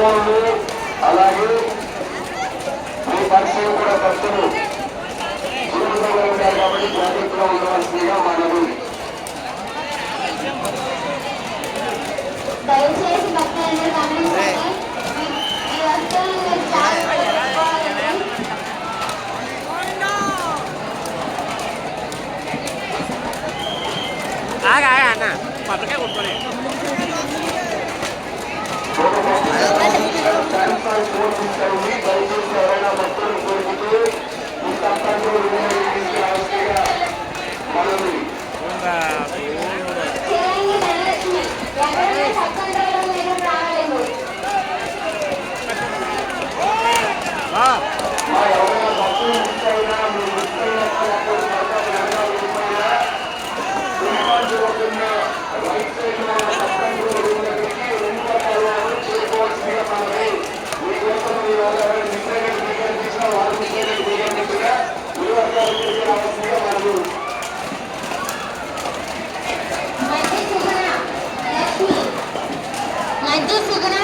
ఫోన్లు అలాగే మీ పరిచయం కూడా భక్తులు ఉంటారు కాబట్టి జాగ్రత్తగా ఉండవలసిందిగా మనవి. దయచేసి భక్తులందరూ గమనించండి. ఈ వస్తువులను మీరు జాగ్రత్తగా పెట్టుకోవాలండి. అన్న పక్కకే కొట్టుకోలే దయచేసి ఎవరైనా భక్తులు కోరికతో ఈ తప్పంలో మనవి. చిరంగి ధనలక్ష్మి ఎవరైనా సత్సంగంలో మీరు రాగలేదు. మా ఎవరైనా భక్తులు మిస్ అయినా మీ మిస్ అయినప్పుడు రైట్ సైడ్ లో సత్సంగంలో దగ్గరికి 2 రకాలు చేసుకోవాల్సిందిగా మనవి. మీకోసం మీ వాళ్ళు ఎవరైనా మిస్ అయినట్టు బియ్యం తీసినా వాళ్ళు మిస్ అయినట్టు బియ్యం తీసినా 2 రకాలు తిరిగి రావాల్సిందిగా మనవి. మధ్య సుగుణ లక్ష్మి, మధ్య సుగుణ